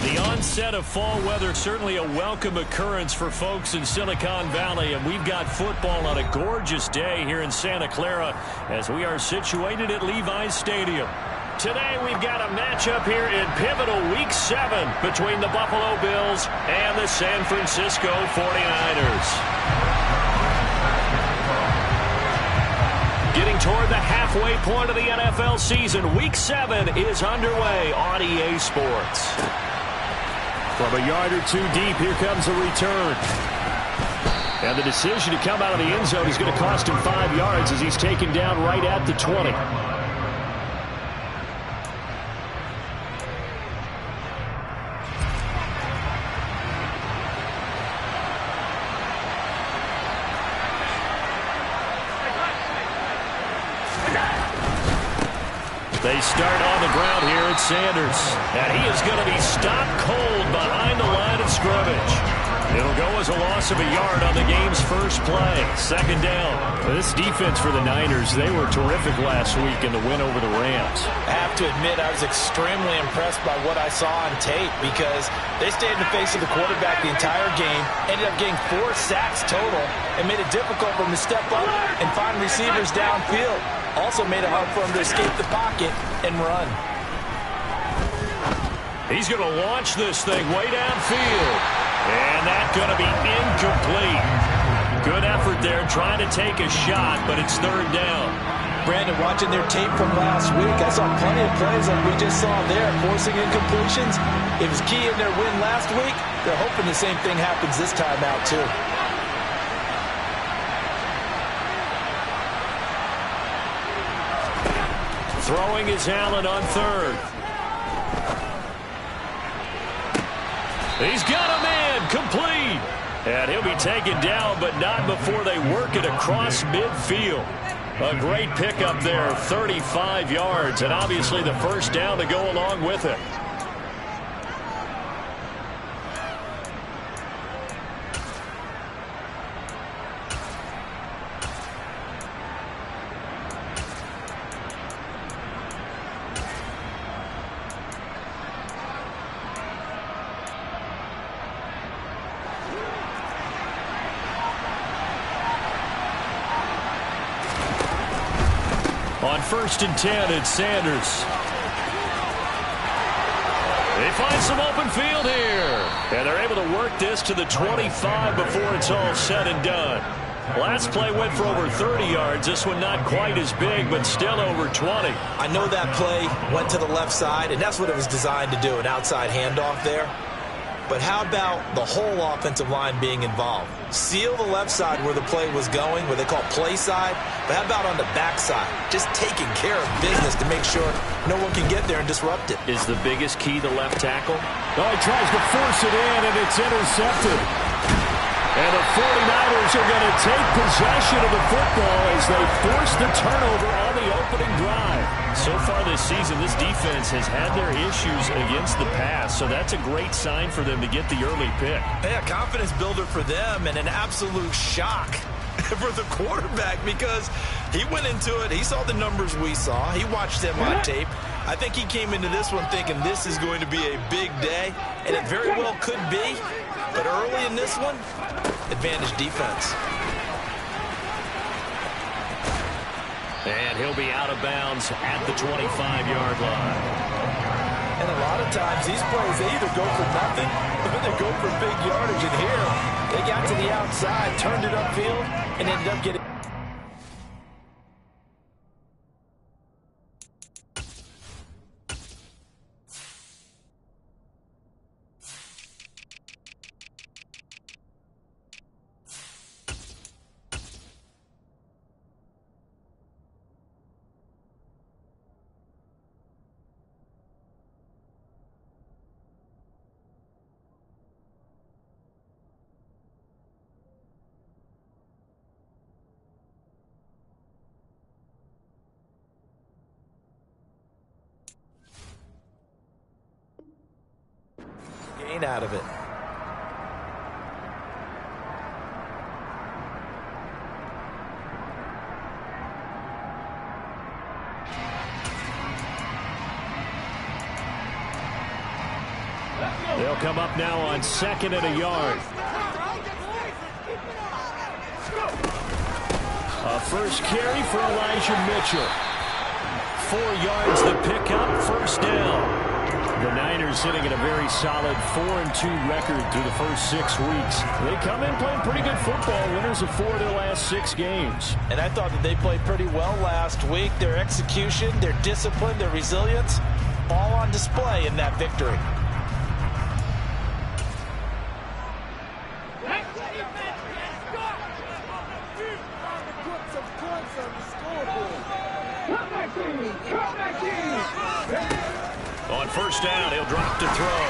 The onset of fall weather, certainly a welcome occurrence for folks in Silicon Valley, and we've got football on a gorgeous day here in Santa Clara as we are situated at Levi's Stadium. Today we've got a matchup here in pivotal Week 7 between the Buffalo Bills and the San Francisco 49ers. Getting toward the halfway point of the NFL season, Week 7 is underway on EA Sports. From a yard or two deep, here comes a return. And the decision to come out of the end zone is going to cost him 5 yards as he's taken down right at the 20. They start on the ground here at Sanders. And he is going to be stopped cold behind the line of scrimmage. It'll go as a loss of a yard on the game's first play. Second down. This defense for the Niners, they were terrific last week in the win over the Rams. I have to admit, I was extremely impressed by what I saw on tape because they stayed in the face of the quarterback the entire game, ended up getting 4 sacks total, and made it difficult for him to step up and find receivers downfield. Also made it hard for him to escape the pocket and run. He's going to launch this thing way downfield. And that's going to be incomplete. Good effort there trying to take a shot, but it's third down. Brandon, watching their tape from last week, I saw plenty of plays like we just saw there, forcing incompletions. It was key in their win last week. They're hoping the same thing happens this time out, too. Throwing is Allen on third. He's got a man, complete. And he'll be taken down, but not before they work it across midfield. A great pickup there, 35 yards, and obviously the first down to go along with it. On 1st and 10, it's Sanders. They find some open field here. And they're able to work this to the 25 before it's all said and done. Last play went for over 30 yards. This one not quite as big, but still over 20. I know that play went to the left side, and that's what it was designed to do, an outside handoff there. But how about the whole offensive line being involved? Seal the left side where the play was going, where they call play side. But how about on the back side? Just taking care of business to make sure no one can get there and disrupt it. Is the biggest key the left tackle? Oh, he tries to force it in, and it's intercepted. And the 49ers are going to take possession of the football as they force the turnover on the opening drive. So far this season, this defense has had their issues against the pass, so that's a great sign for them to get the early pick. Yeah, confidence builder for them and an absolute shock for the quarterback because he went into it. He saw the numbers we saw. He watched them on tape. I think he came into this one thinking this is going to be a big day, and it very well could be. But early in this one, advantage defense. And he'll be out of bounds at the 25-yard line. And a lot of times these plays, they either go for nothing or they go for big yardage. And here, they got to the outside, turned it upfield, and ended up getting... gain out of it. They'll come up now on 2nd and a yard. A first carry for Elijah Mitchell. 4 yards the pickup, first down. The Niners sitting at a very solid 4-2 record through the first 6 weeks. They come in playing pretty good football, winners of 4 of their last 6 games. And I thought that they played pretty well last week. Their execution, their discipline, their resilience, all on display in that victory. On first down, he'll drop to throw.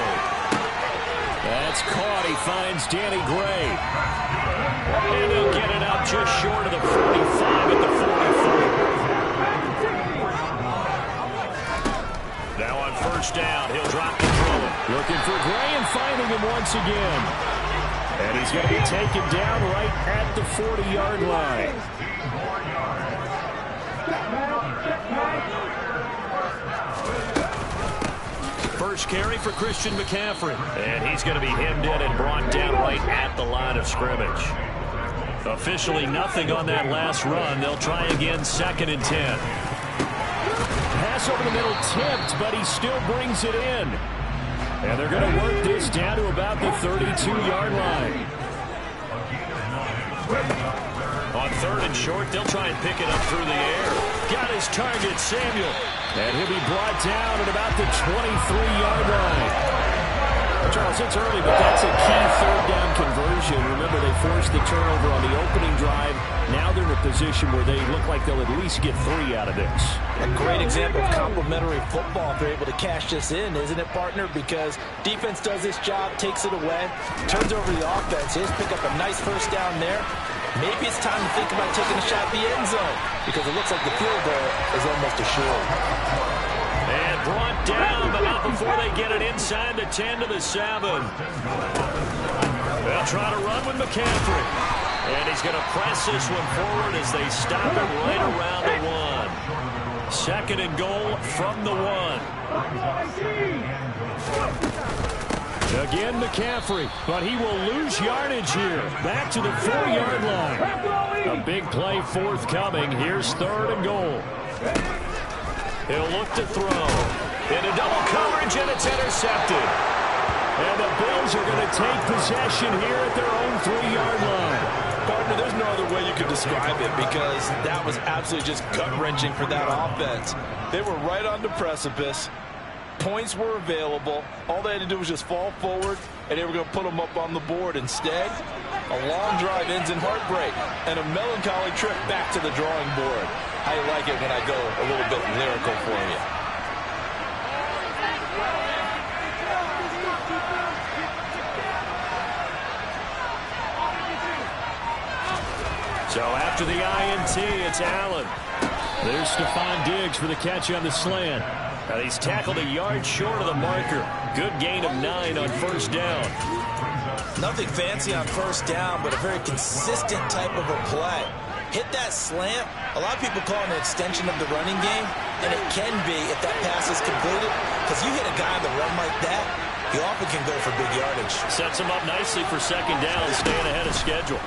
That's caught. He finds Danny Gray. And he'll get it out just short of the 45 at the 44. Now on first down, he'll drop to throw. Looking for Gray and finding him once again. And he's going to be taken down right at the 40-yard line. First carry for Christian McCaffrey. And he's going to be hemmed in and brought down right at the line of scrimmage. Officially nothing on that last run. They'll try again, 2nd and 10. Pass over the middle tipped, but he still brings it in. And they're going to work this down to about the 32-yard line. On 3rd and short, they'll try and pick it up through the air. Got his target, Samuel. And he'll be brought down at about the 23-yard line. Charles, it's early, but that's a key 3rd down conversion. Remember, they forced the turnover on the opening drive. Now they're in a position where they look like they'll at least get 3 out of this. A great example of complementary football if they're able to cash this in, isn't it, partner? Because defense does this job, takes it away, turns over the offense. Just pick up a nice first down there. Maybe it's time to think about taking a shot at the end zone because it looks like the field goal is almost assured. And brought down, but not before they get it inside the 10 to the 7. They'll try to run with McCaffrey. And he's going to press this one forward as they stop it right around the 1. 2nd and goal from the 1. Again, McCaffrey, but he will lose yardage here. Back to the 4-yard line. A big play forthcoming. Here's 3rd and goal. He'll look to throw. Into double coverage, and it's intercepted. And the Bills are going to take possession here at their own 3-yard line. Partner, there's no other way you could describe it because that was absolutely just gut-wrenching for that offense. They were right on the precipice. Points were available. All they had to do was just fall forward, and they were going to put them up on the board. Instead, a long drive ends in heartbreak and a melancholy trip back to the drawing board. I like it when I go a little bit lyrical for you. So after the INT, it's Allen. There's Stephon Diggs for the catch on the slant. And he's tackled a yard short of the marker. Good gain of 9 on first down. Nothing fancy on first down, but a very consistent type of a play. Hit that slant. A lot of people call it an extension of the running game, and it can be if that pass is completed, because you hit a guy on the run like that, you often can go for big yardage. Sets him up nicely for second down, staying ahead of schedule.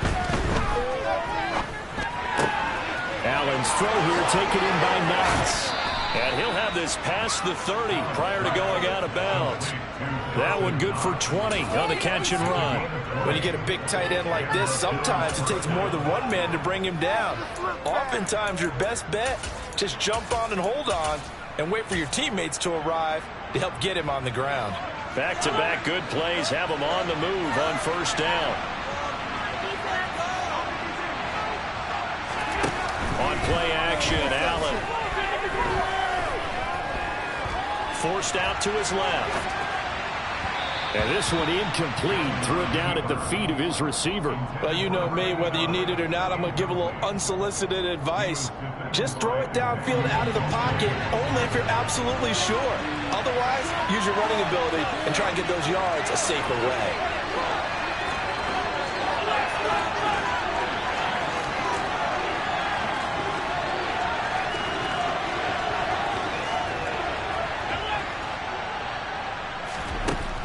Allen's throw here taken in by Knox. And he'll have this past the 30 prior to going out of bounds. That one good for 20 on the catch and run. When you get a big tight end like this, sometimes it takes more than one man to bring him down. Oftentimes, your best bet, just jump on and hold on and wait for your teammates to arrive to help get him on the ground. Back-to-back good plays have him on the move on first down. On play action, Allen. Forced out to his left. And this one incomplete. Threw it down at the feet of his receiver. Well, you know me, whether you need it or not, I'm going to give a little unsolicited advice. Just throw it downfield out of the pocket, only if you're absolutely sure. Otherwise, use your running ability and try and get those yards a safer way.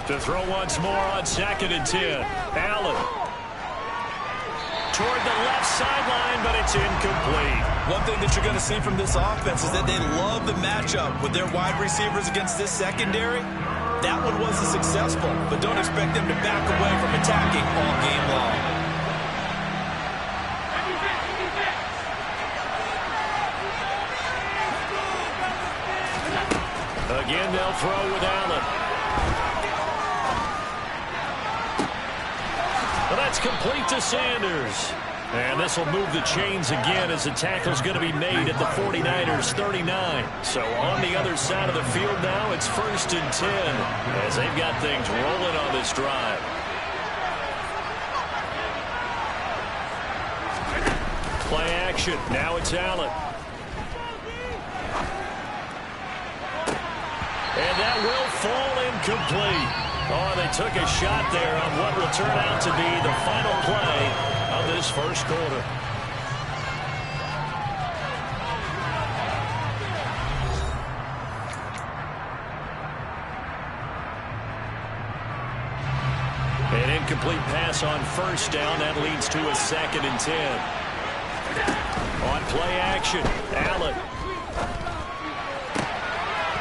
To throw once more on 2nd and 10. Allen. Toward the left sideline, but it's incomplete. One thing that you're going to see from this offense is that they love the matchup with their wide receivers against this secondary. That one wasn't successful, but don't expect them to back away from attacking all game long. Again, they'll throw with Allen. Well, that's complete to Sanders. And this will move the chains again as the tackle's going to be made at the 49ers 39. So on the other side of the field now, it's 1st and 10 as they've got things rolling on this drive. Play action. Now it's Allen. And that will fall incomplete. Oh, they took a shot there on what will turn out to be the final play of this first quarter. An incomplete pass on 1st down. That leads to a 2nd and 10. On play action, Allen.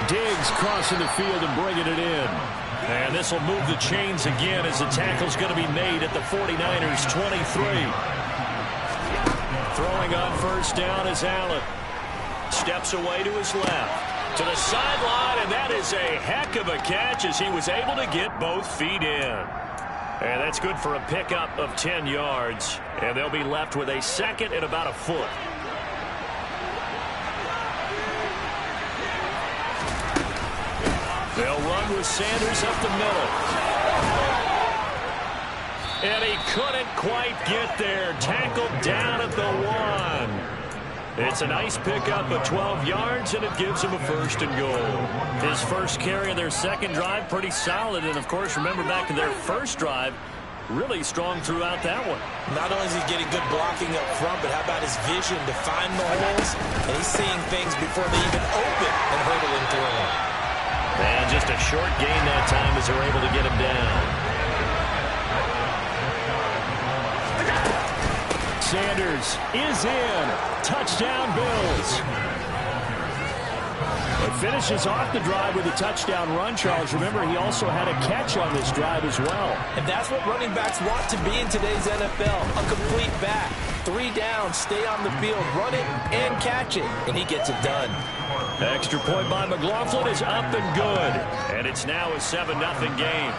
Diggs crossing the field and bringing it in. And this will move the chains again as the tackle's going to be made at the 49ers 23. Throwing on 1st down is Allen. Steps away to his left. To the sideline, and that is a heck of a catch as he was able to get both feet in. And that's good for a pickup of 10 yards. And they'll be left with a 2nd and about a foot. They'll run with Sanders up the middle. And he couldn't quite get there. Tackled down at the 1. It's a nice pickup of 12 yards, and it gives him a 1st and goal. His first carry of their 2nd drive, pretty solid. And, of course, remember back to their 1st drive, really strong throughout that one. Not only is he getting good blocking up front, but how about his vision to find the holes? And he's seeing things before they even open and hurdling through them. And just a short gain that time as they're able to get him down. Sanders is in. Touchdown, Bills. It finishes off the drive with a touchdown run, Charles. Remember, he also had a catch on this drive as well. And that's what running backs want to be in today's NFL. A complete back. 3 down, stay on the field, run it, and catch it. And he gets it done. Extra point by McLaughlin is up and good. And it's now a 7-0 game.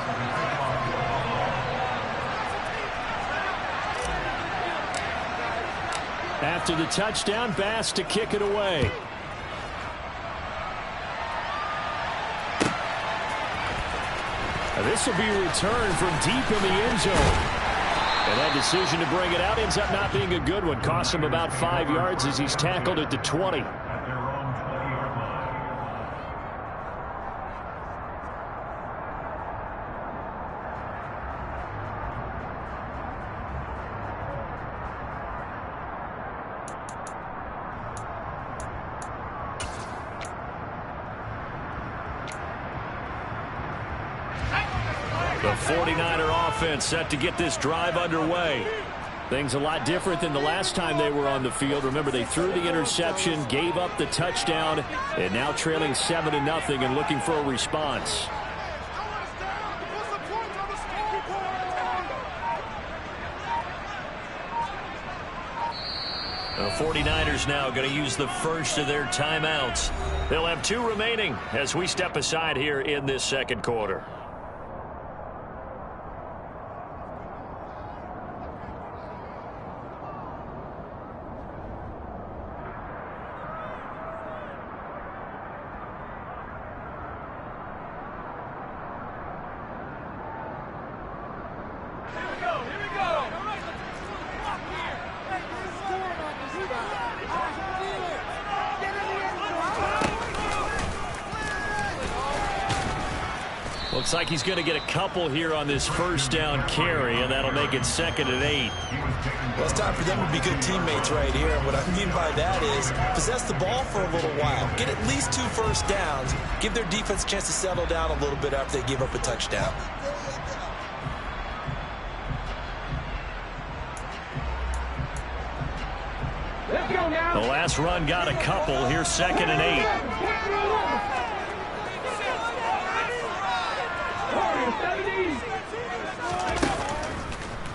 After the touchdown, Bass to kick it away. This will be returned from deep in the end zone. And that decision to bring it out ends up not being a good one. Costs him about 5 yards as he's tackled at the 20. The 49er offense set to get this drive underway. Things a lot different than the last time they were on the field. Remember, they threw the interception, gave up the touchdown, and now trailing 7-0 and looking for a response. The 49ers now going to use the first of their timeouts. They'll have 2 remaining as we step aside here in this second quarter. Looks like he's going to get a couple here on this first down carry, and that'll make it 2nd and 8. Well, it's time for them to be good teammates right here. And what I mean by that is possess the ball for a little while. Get at least 2 first downs. Give their defense a chance to settle down a little bit after they give up a touchdown. The last run got a couple. Here's 2nd and 8.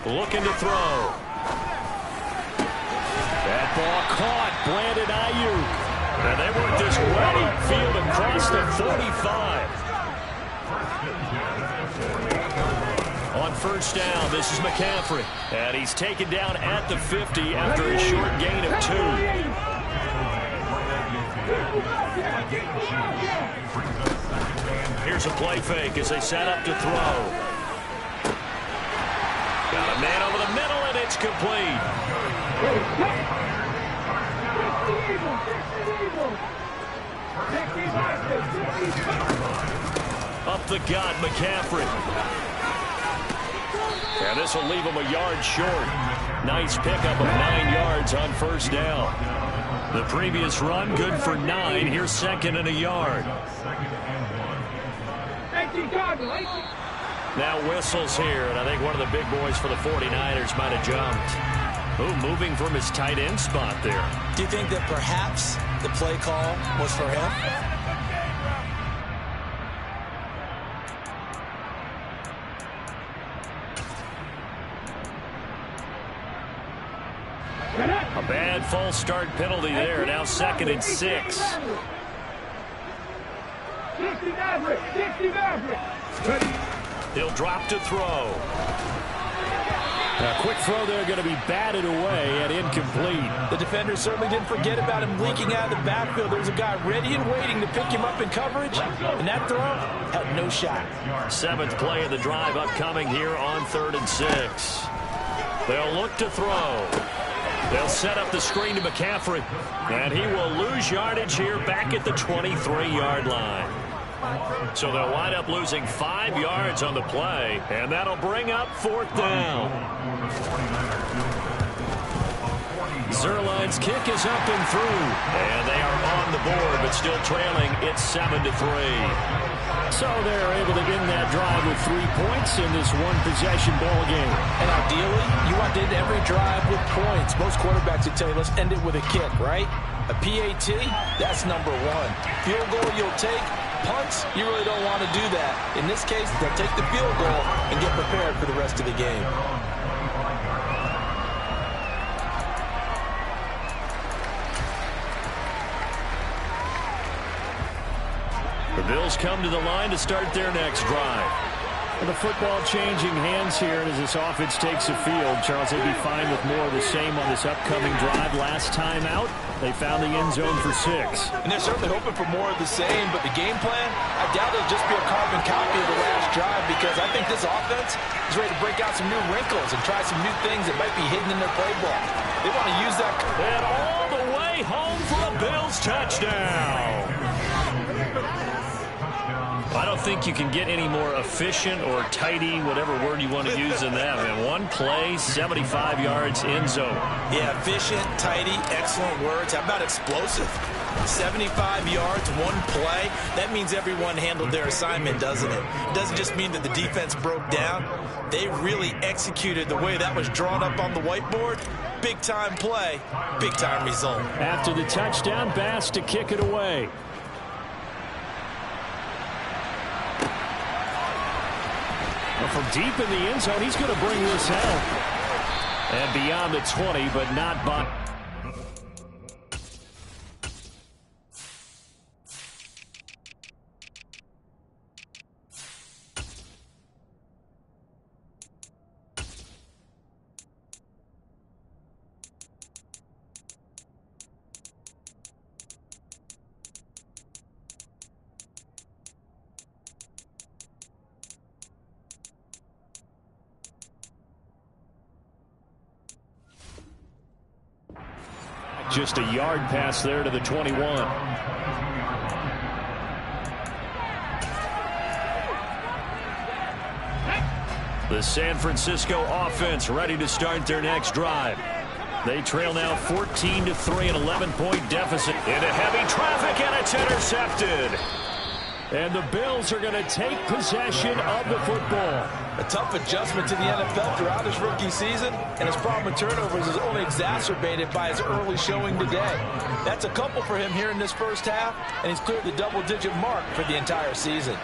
Looking to throw. That ball caught. Brandon Ayuk. And they work this way upfield across the 45. On first down, this is McCaffrey. And he's taken down at the 50 after a short gain of 2. Here's a play fake as they set up to throw. Got a man over the middle, and it's complete. Up the gut, McCaffrey. And this will leave him a yard short. Nice pickup of 9 yards on first down. The previous run, good for 9. Here's 2nd and a yard. Now whistles here, and I think one of the big boys for the 49ers might have jumped. Ooh, moving from his tight end spot there. Do you think that perhaps the play call was for him? A bad false start penalty there. Now 2nd and 6. He'll drop to throw. A quick throw there, going to be batted away and incomplete. The defender certainly didn't forget about him leaking out of the backfield. There was a guy ready and waiting to pick him up in coverage, and that throw had no shot. 7th play of the drive upcoming here on 3rd and 6. They'll look to throw. They'll set up the screen to McCaffrey, and he will lose yardage here back at the 23-yard line. So they'll wind up losing 5 yards on the play, and that'll bring up 4th down. Zuerlein's kick is up and through, and they are on the board, but still trailing. It's 7-3. So they're able to end that drive with 3 points in this one-possession ball game. And ideally, you want to end every drive with points. Most quarterbacks would tell you, let's end it with a kick, right? A PAT, that's number 1. Field goal you'll take. Punts, you really don't want to do that. In this case, they'll take the field goal and get prepared for the rest of the game. The Bills come to the line to start their next drive. The football changing hands here as this offense takes the field. Charles, they'd be fine with more of the same on this upcoming drive. Last time out, they found the end zone for 6. And they're certainly hoping for more of the same, but the game plan, I doubt it'll just be a carbon copy of the last drive, because I think this offense is ready to break out some new wrinkles and try some new things that might be hidden in their playbook. They want to use that. And all the way home for a Bills touchdown. I don't think you can get any more efficient or tidy, whatever word you want to use in that. Man, one play, 75 yards, end zone. Yeah, efficient, tidy, excellent words. How about explosive? 75 yards, one play. That means everyone handled their assignment, doesn't it? It doesn't just mean that the defense broke down. They really executed the way that was drawn up on the whiteboard. Big-time play, big-time result. After the touchdown, Bass to kick it away. From deep in the end zone, he's going to bring this out. And beyond the 20, but not by. Just a yard pass there to the 21. The San Francisco offense ready to start their next drive. They trail now 14-3, an 11-point deficit. Into heavy traffic, and it's intercepted. And the Bills are going to take possession of the football. A tough adjustment to the NFL throughout his rookie season, and his problem with turnovers is only exacerbated by his early showing today. That's a couple for him here in this first half, and he's cleared the double-digit mark for the entire season.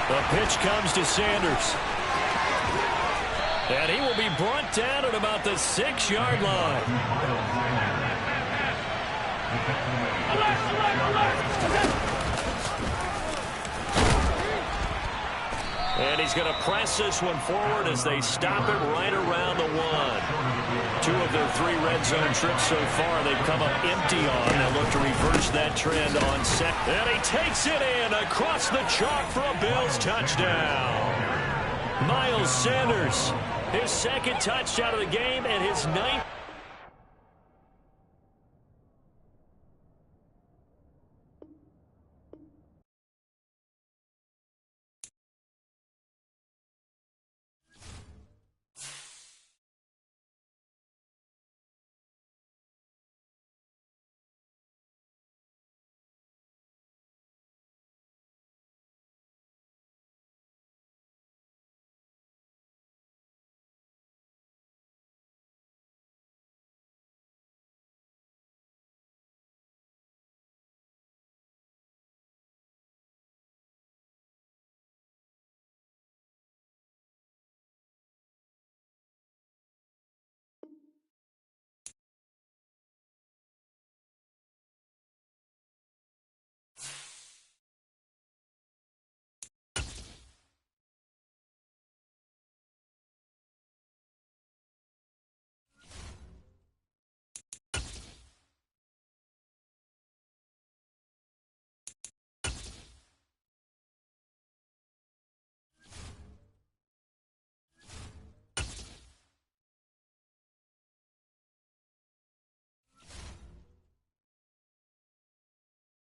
The pitch comes to Sanders. And he will be brought down at about the 6-yard line. And he's going to press this one forward as they stop it right around the 1. 2 of their 3 red zone trips so far they've come up empty on. They'll look to reverse that trend on set. And he takes it in across the chalk for a Bills touchdown. Miles Sanders, his second touchdown of the game and his 9th.